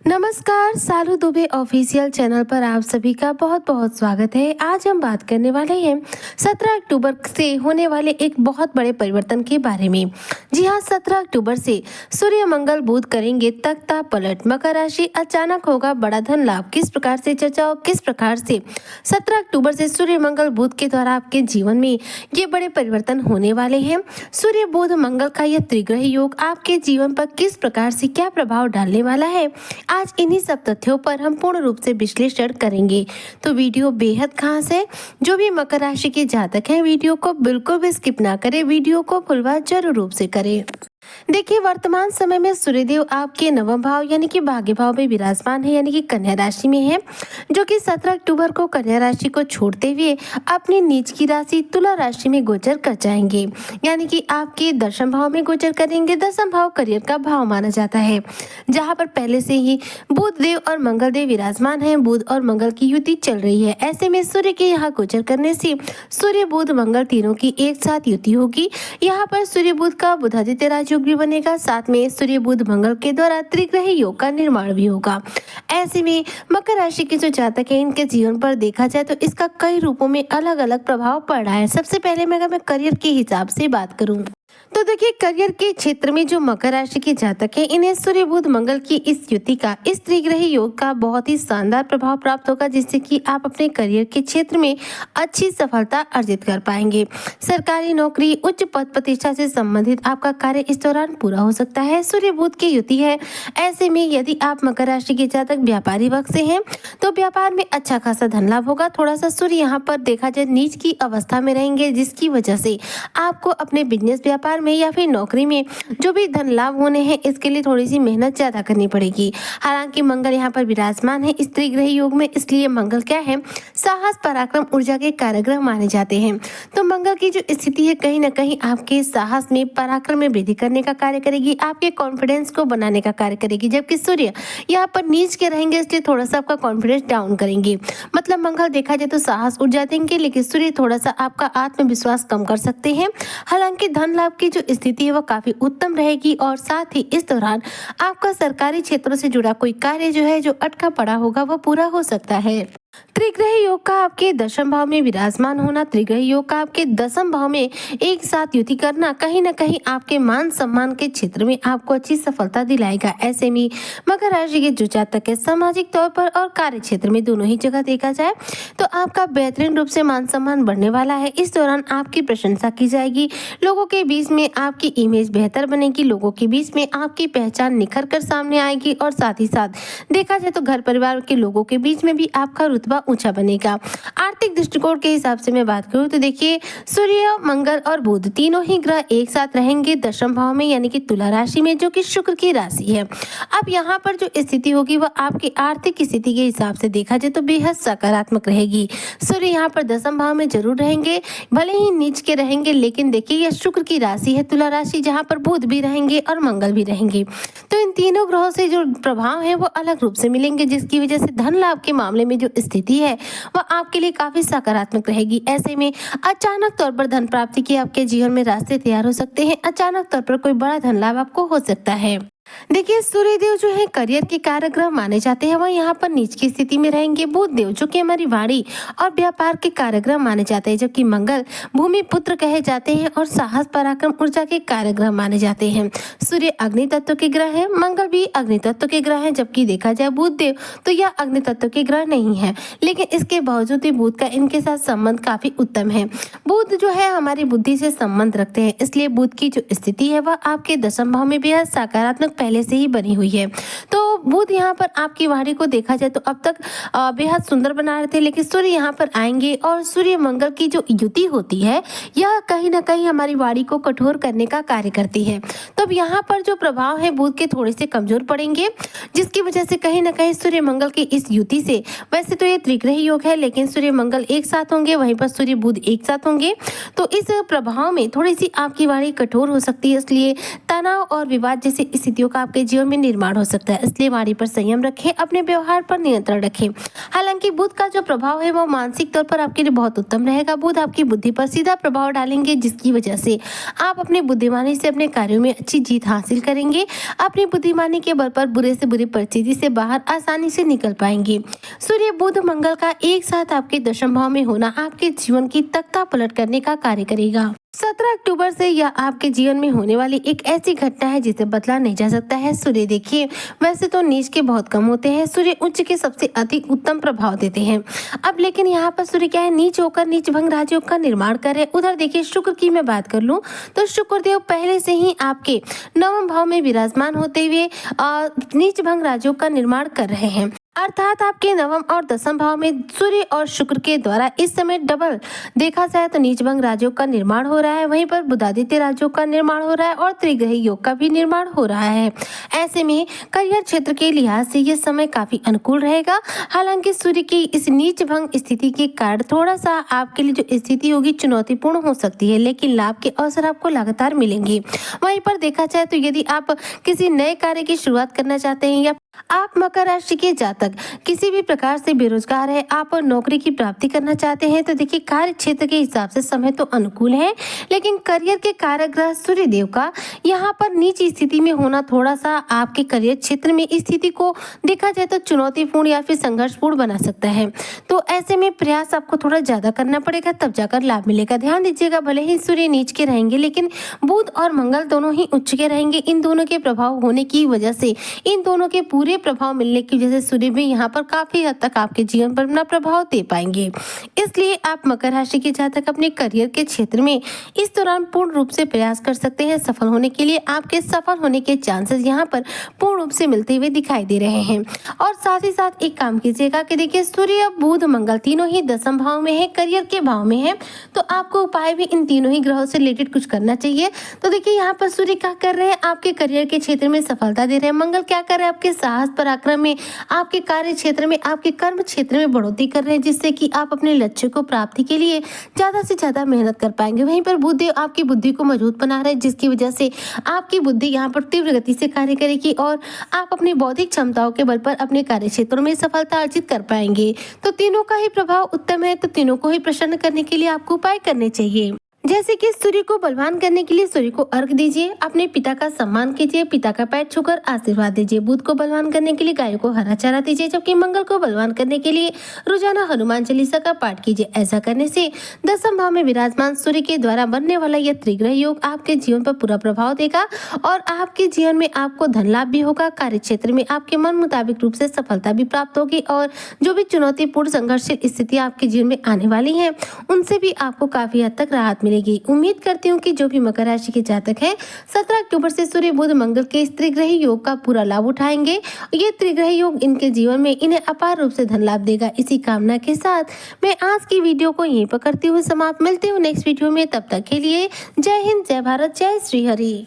नमस्कार, सालू Dubey official channel पर आप सभी का बहुत बहुत स्वागत है। आज हम बात करने वाले हैं 17 अक्टूबर से होने वाले एक बहुत बड़े परिवर्तन के बारे में। जी हाँ, 17 अक्टूबर से सूर्य मंगल बुध करेंगे तख्ता पलट। मकर राशि अचानक होगा बड़ा धन लाभ। किस प्रकार से चर्चा और किस प्रकार से 17 अक्टूबर से सूर्य मंगल बुध के द्वारा आपके जीवन में ये बड़े परिवर्तन होने वाले हैं। सूर्य बुध मंगल का यह त्रिग्रह योग आपके जीवन पर किस प्रकार से क्या प्रभाव डालने वाला है, आज इन्हीं सब तथ्यों पर हम पूर्ण रूप से विश्लेषण करेंगे। तो वीडियो बेहद खास है। जो भी मकर राशि के जातक हैं, वीडियो को बिल्कुल भी स्किप ना करें, वीडियो को फुलवा जरूर रूप से करें। देखिए, वर्तमान समय में सूर्यदेव आपके नवम भाव यानी कि भाग्य भाव में विराजमान है, यानी कि कन्या राशि में है, जो कि 17 अक्टूबर को कन्या राशि को छोड़ते हुए अपनी नीच की राशि तुला राशि में गोचर कर जाएंगे, यानी कि आपके दशम भाव में गोचर करेंगे। दशम भाव करियर का भाव माना जाता है, जहां पर पहले से ही बुध देव और मंगल देव विराजमान है। बुध और मंगल की युति चल रही है। ऐसे में सूर्य के यहाँ गोचर करने से सूर्य बुध मंगल तीनों की एक साथ युति होगी। यहाँ पर सूर्य बुध का बुधादित्य राजयोग भी बनेगा, साथ में सूर्य बुध मंगल के द्वारा त्रिग्रही योग का निर्माण भी होगा। ऐसे में मकर राशि के जो जातक हैं, इनके जीवन पर देखा जाए तो इसका कई रूपों में अलग अलग प्रभाव पड़ रहा है। सबसे पहले मैं अगर मैं करियर के हिसाब से बात करूं तो देखिए, करियर के क्षेत्र में जो मकर राशि के जातक हैं, इन्हें सूर्य बुध मंगल की इस युति का, इस त्रिग्रही योग का बहुत ही शानदार प्रभाव प्राप्त होगा, जिससे कि आप अपने करियर के क्षेत्र में अच्छी सफलता अर्जित कर पाएंगे। सरकारी नौकरी, उच्च पद प्रतिष्ठा से संबंधित आपका कार्य इस दौरान पूरा हो सकता है। सूर्य बुध की युति है। ऐसे में यदि आप मकर राशि के जातक व्यापारी वर्ग से हैं तो व्यापार में अच्छा खासा धन लाभ होगा। थोड़ा सा सूर्य यहाँ पर देखा जाए नीच की अवस्था में रहेंगे, जिसकी वजह से आपको अपने बिजनेस व्यापार में या फिर नौकरी में जो भी धन लाभ होने हैं, इसके लिए थोड़ी सी मेहनत ज्यादा करनी पड़ेगी। हालांकि मंगल यहाँ पर विराजमान है इस त्रिग्रह योग में, इसलिए मंगल क्या है, साहस पराक्रम ऊर्जा के कारग्रह माने जाते हैं। तो मंगल की जो स्थिति है, कहीं ना कहीं आपके साहस में, पराक्रम में वृद्धि करने का कार्य करेगी, आपके कॉन्फिडेंस को बनाने का कार्य करेगी। जबकि सूर्य यहाँ पर नीच के रहेंगे, इसलिए थोड़ा सा आपका कॉन्फिडेंस डाउन करेंगे। मतलब मंगल देखा जाए तो साहस ऊर्जा देंगे, लेकिन सूर्य थोड़ा सा आपका आत्मविश्वास कम कर सकते हैं। हालांकि धन लाभ की जो स्थिति है वो काफी उत्तम रहेगी, और साथ ही इस दौरान आपका सरकारी क्षेत्रों से जुड़ा कोई कार्य जो है, जो अटका पड़ा होगा, वो पूरा हो सकता है। त्रिग्रह योग का आपके दशम भाव में विराजमान होना, त्रिग्रह योग का आपके दशम भाव में एक साथ युति करना कहीं ना कहीं आपके मान सम्मान के क्षेत्र में आपको अच्छी सफलता दिलाएगा। ऐसे में मकर राशि के जो जातक है, सामाजिक तौर पर और कार्य क्षेत्र में दोनों ही जगह देखा जाए तो आपका बेहतरीन रूप से मान सम्मान बढ़ने वाला है। इस दौरान आपकी प्रशंसा की जाएगी, लोगों के बीच में आपकी इमेज बेहतर बनेगी, लोगों के बीच में आपकी पहचान निखर कर सामने आएगी, और साथ ही साथ देखा जाए तो घर परिवार के लोगों के बीच में भी आपका रुतबा ऊंचा बनेगा। आर्थिक दृष्टिकोण के हिसाब से मैं बात करूं तो देखिए, सूर्य मंगल और बुध तीनों ही ग्रह एक साथ रहेंगे दशम भाव में, यानी कि तुला राशि में, जो कि शुक्र की राशि है। अब यहाँ पर जो स्थिति होगी वह आपकी आर्थिक स्थिति के हिसाब से देखा जाए तो बेहद सकारात्मक रहेगी। सूर्य यहाँ पर दशम भाव में जरूर रहेंगे, भले ही नीच के रहेंगे, लेकिन देखिए यह शुक्र की राशि है तुला राशि, जहाँ पर बुध भी रहेंगे और मंगल भी रहेंगे। तो इन तीनों ग्रहों से जो प्रभाव है वो अलग रूप से मिलेंगे, जिसकी वजह से धन लाभ के मामले में जो स्थिति है वह आपके लिए काफी सकारात्मक रहेगी। ऐसे में अचानक तौर पर धन प्राप्ति के आपके जीवन में रास्ते तैयार हो सकते हैं। अचानक तौर पर कोई बड़ा धन लाभ आपको हो सकता है। देखिए, सूर्यदेव जो है करियर के कारग्रह माने जाते हैं, वह यहाँ पर नीच की स्थिति में रहेंगे। बुध देव जो कि हमारी वाणी और व्यापार के कारग्रह माने जाते हैं, जबकि मंगल भूमि पुत्र कहे जाते हैं और साहस पराक्रम ऊर्जा के कारग्रह माने जाते हैं। सूर्य अग्नि तत्व के ग्रह है, मंगल भी अग्नि तत्व के ग्रह है, जबकि देखा जाए बुध देव तो यह अग्नि तत्व के ग्रह नहीं है, लेकिन इसके बावजूद भी बुध का इनके साथ संबंध काफी उत्तम है। बुध जो है हमारी बुद्धि से संबंध रखते हैं, इसलिए बुध की जो स्थिति है वह आपके दशम भाव में बेहद सकारात्मक पहले से ही बनी हुई है। तो बुध यहाँ पर आपकी वाणी को देखा जाए तो अब तक बेहद सुंदर बना रहे थे, लेकिन सूर्य यहाँ पर आएंगे, और सूर्य मंगल की जो युति होती है यह कहीं ना कहीं हमारी वाणी को कठोर करने का कार्य करती है। तो अब यहाँ पर जो प्रभाव है बुध के थोड़े से कमजोर पड़ेंगे, जिसकी वजह से कहीं ना कहीं सूर्य मंगल की इस युति से, वैसे तो ये त्रिग्रही योग है, लेकिन सूर्य मंगल एक साथ होंगे, वहीं पर सूर्य बुध एक साथ होंगे, तो इस प्रभाव में थोड़ी सी आपकी वाणी कठोर हो सकती है। इसलिए तनाव और विवाद जैसी स्थितियों का आपके जीवन में निर्माण हो सकता है। इसलिए वाणी पर संयम रखें, अपने व्यवहार पर नियंत्रण रखें। हालांकि बुध का जो प्रभाव है वो मानसिक तौर पर आपके लिए बहुत उत्तम रहेगा। बुध आपकी बुद्धि पर सीधा प्रभाव डालेंगे, जिसकी वजह से आप अपनी बुद्धिमानी से अपने कार्यों में अच्छी जीत हासिल करेंगे। अपनी बुद्धिमानी के बल पर बुरे से बुरी परिस्थिति से बाहर आसानी से निकल पाएंगे। सूर्य बुध मंगल का एक साथ आपके दशम भाव में होना आपके जीवन की तख्ता पलट करने का कार्य करेगा। 17 अक्टूबर से यह आपके जीवन में होने वाली एक ऐसी घटना है जिसे बदला नहीं जा सकता है। सूर्य देखिए, वैसे तो नीच के बहुत कम होते हैं, सूर्य उच्च के सबसे अधिक उत्तम प्रभाव देते हैं। अब लेकिन यहाँ पर सूर्य क्या है, नीच होकर नीच भंग राजयोग का निर्माण कर रहे। उधर देखिए शुक्र की मैं बात कर लूं तो शुक्रदेव पहले से ही आपके नवम भाव में विराजमान होते हुए नीच भंग राजयोग का निर्माण कर रहे हैं। अर्थात आपके नवम और दसम भाव में सूर्य और शुक्र के द्वारा इस समय डबल देखा जाए तो नीच भंग राजयोग का निर्माण हो रहा है, वहीं पर बुधादित्य राजयोग का निर्माण हो रहा है और त्रिग्रही योग का भी निर्माण हो रहा है। ऐसे में करियर क्षेत्र के लिहाज से यह समय काफी अनुकूल रहेगा। हालांकि सूर्य की इस नीच भंग स्थिति के कारण थोड़ा सा आपके लिए जो स्थिति होगी चुनौतीपूर्ण हो सकती है, लेकिन लाभ के अवसर आपको लगातार मिलेंगे। वहीं पर देखा जाए तो यदि आप किसी नए कार्य की शुरुआत करना चाहते हैं या आप मकर राशि के जातक किसी भी प्रकार से बेरोजगार है, आप नौकरी की प्राप्ति करना चाहते हैं, तो देखिए कार्य क्षेत्र के हिसाब से समय तो अनुकूल है, लेकिन करियर के कारक ग्रह सूर्य देव का यहाँ पर नीच स्थिति में होना थोड़ा सा आपके करियर क्षेत्र में स्थिति को देखा जाए तो चुनौतीपूर्ण या फिर संघर्षपूर्ण बना सकता है। तो ऐसे में प्रयास आपको थोड़ा ज्यादा करना पड़ेगा, तब जाकर लाभ मिलेगा। ध्यान दीजिएगा, भले ही सूर्य नीच के रहेंगे लेकिन बुध और मंगल दोनों ही उच्च के रहेंगे। इन दोनों के प्रभाव होने की वजह से, इन दोनों के पूरे प्रभाव मिलने की वजह से सूर्य भी यहाँ पर काफी हद तक आपके जीवन पर अपना प्रभाव दे पाएंगे। इसलिए आप मकर राशि के जातक अपने करियर के क्षेत्र में इस दौरान पूर्ण रूप से प्रयास कर सकते हैं। सफल होने के लिए आपके सफल होने के चांसेस यहाँ पर पूर्ण रूप से मिलते हुए दिखाई दे रहे हैं। और साथ ही साथ एक काम कीजिएगा कि देखिए सूर्य बुध मंगल तीनों ही दसम भाव में है, करियर के भाव में है, तो आपको उपाय भी इन तीनों ही ग्रहों से रिलेटेड कुछ करना चाहिए। तो देखिए यहाँ पर सूर्य क्या कर रहे हैं, आपके करियर के क्षेत्र में सफलता दे रहे हैं। मंगल क्या कर रहे हैं, आपके साहस पराक्रम में, आपके कार्य क्षेत्र में, आपके कर्म क्षेत्र में बढ़ोतरी कर रहे हैं, जिससे कि आप अपने लक्ष्य को प्राप्ति के लिए ज्यादा से ज्यादा मेहनत कर पाएंगे। वहीं पर बुध आपकी बुद्धि को मजबूत बना रहे हैं, जिसकी वजह से आपकी बुद्धि यहाँ पर तीव्र गति से कार्य करेगी और आप अपनी बौद्धिक क्षमताओं के बल पर अपने कार्य क्षेत्रों में सफलता अर्जित कर पाएंगे। तो तीनों का ही प्रभाव उत्तम है, तो तीनों को ही प्रसन्न करने के लिए आपको उपाय करने चाहिए। जैसे कि सूर्य को बलवान करने के लिए सूर्य को अर्घ दीजिए, अपने पिता का सम्मान कीजिए, पिता का पैर छूकर आशीर्वाद दीजिए। बुध को बलवान करने के लिए गायों को हरा चारा दीजिए, जबकि मंगल को बलवान करने के लिए रोजाना हनुमान चालीसा का पाठ कीजिए। ऐसा करने से दसम भाव में विराजमान सूर्य के द्वारा बनने वाला यह त्रिग्रह योग आपके जीवन पर पूरा प्रभाव देगा और आपके जीवन में आपको धन लाभ भी होगा। कार्य क्षेत्र में आपके मन मुताबिक रूप से सफलता भी प्राप्त होगी और जो भी चुनौतीपूर्ण संघर्षशील स्थिति आपके जीवन में आने वाली है उनसे भी आपको काफी हद तक राहत मिलेगी। उम्मीद करती हूँ कि जो भी मकर राशि के जातक हैं 17 अक्टूबर से सूर्य बुध मंगल के इस त्रिग्रही योग का पूरा लाभ उठाएंगे। ये त्रिग्रही योग इनके जीवन में इन्हें अपार रूप से धन लाभ देगा। इसी कामना के साथ मैं आज की वीडियो को यहीं पर करती हूँ समाप्त। मिलते हूँ नेक्स्ट वीडियो में, तब तक के लिए जय हिंद, जय भारत, जय श्री हरि।